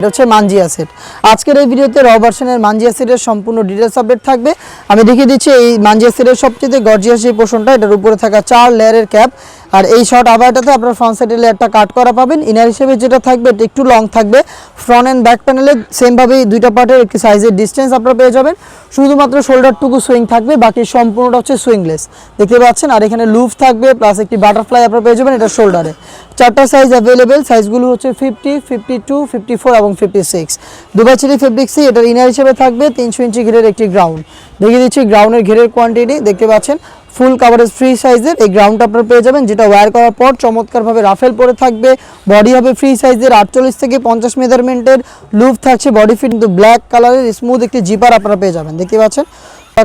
এটা হচ্ছে মানজিয়া সেট। আজকের এই ভিডিওতে র ভার্সনের মানজিয়া সেটের সম্পূর্ণ ডিটেলস আপডেট থাকবে। আমি দেখিয়ে দিচ্ছি এই মানজিয়া সেটের সবচেয়ে গর্জিয়াস যে পোর্শনটা, এটার উপরে থাকা 4 লেয়ারের ক্যাপ। আর এই শর্ট আবায়াটাতে আপনার ফ্রন্ট সাইডের লেয়ারটা কাট করা পাবেন। ইনার হিসেবে যেটা থাকবে এটা একটু লং থাকবে। ফ্রন্ট অ্যান্ড ব্যাক প্যানেলে সেমভাবেই দুইটা পার্টের একটি সাইজের ডিস্টেন্স আপনারা পেয়ে যাবেন। শুধুমাত্র শোল্ডারটুকু সুইং থাকবে, বাকি সম্পূর্ণটা হচ্ছে সুইংলেস দেখতে পাচ্ছেন। আর এখানে লুফ থাকবে প্লাস একটি বাটারফ্লাই আপনারা পেয়ে যাবেন এটা শোল্ডারে। 4টা সাইজ অ্যাভেলেবেল, সাইজগুলো হচ্ছে 50, 52, 54 এবং 56। দুবাই চেরি ফেব্রিক্সই এটার ইনার হিসেবে থাকবে 300 ইঞ্চি ঘেরের একটি গ্রাউন্ড। দেখিয়ে দিচ্ছি গ্রাউন্ডের ঘেরের কোয়ান্টিটি দেখতে পাচ্ছেন। ফুল কাভারেজ ফ্রি সাইজের এই গ্রাউন্ডটা আপনারা পেয়ে যাবেন, যেটা ওয়্যার করার পর চমৎকারভাবে রাফেল পরে থাকবে। বডি হবে ফ্রি সাইজের 48 থেকে 50 মেজারমেন্টের। লুপ থাকছে বডি ফিট কিন্তু ব্ল্যাক কালারের স্মুথ একটি জিপার আপনারা পেয়ে যাবেন দেখতে পাচ্ছেন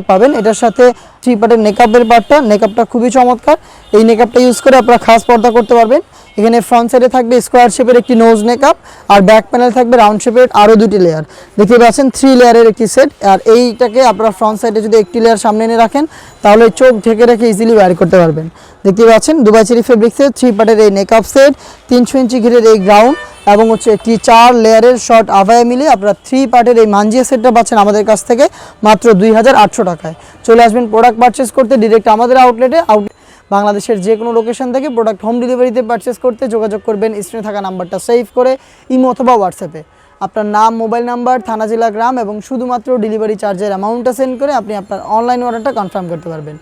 পাবেন। এটার সাথে 3 পার্টের নেকআপের পার্টটা, নেকআপটা খুবই চমৎকার। এই নেকআপটা ইউজ করে আপনারা খাস পর্দা করতে পারবেন। এখানে ফ্রন্ট সাইডে থাকবে স্কোয়ার শেপের একটি নোজ নেকআপ, আর ব্যাক প্যানেল থাকবে রাউন্ড শেপের আরও 2টি লেয়ার দেখতে পাচ্ছেন। 3 লেয়ারের একটি সেট। আর এইটাকে আপনারা ফ্রন্ট সাইডে যদি একটি লেয়ার সামনে এনে রাখেন তাহলে চোখ ঢেকে রেখে ইজিলি ওয়্যার করতে পারবেন দেখতে পাচ্ছেন। দুবাই চেরি ফেব্রিক্সের 3 পার্টের এই নেকআপ সেট, 300 ইঞ্চি ঘিরের এই গ্রাউন্ড এবং হচ্ছে একটি 4 লেয়ারের শর্ট আভায়া মিলিয়ে আপনারা 3 পার্টের এই মানজিয়া সেটটা পাচ্ছেন আমাদের কাছ থেকে মাত্র 2800 টাকায়। চলে আসবেন প্রোডাক্ট পারচেস করতে ডিরেক্ট আমাদের আউটলেটে। বাংলাদেশের যে কোনো লোকেশন থেকে প্রোডাক্ট হোম ডেলিভারিতে পারচেস করতে যোগাযোগ করবেন স্ক্রিনে থাকা নাম্বারটা সেভ করে ইমো অথবা হোয়াটসঅ্যাপে আপনার নাম, মোবাইল নাম্বার, থানা, জেলা, গ্রাম এবং শুধুমাত্র ডেলিভারি চার্জের অ্যামাউন্টটা সেন্ড করে আপনি আপনার অনলাইন অর্ডারটা কনফার্ম করতে পারবেন।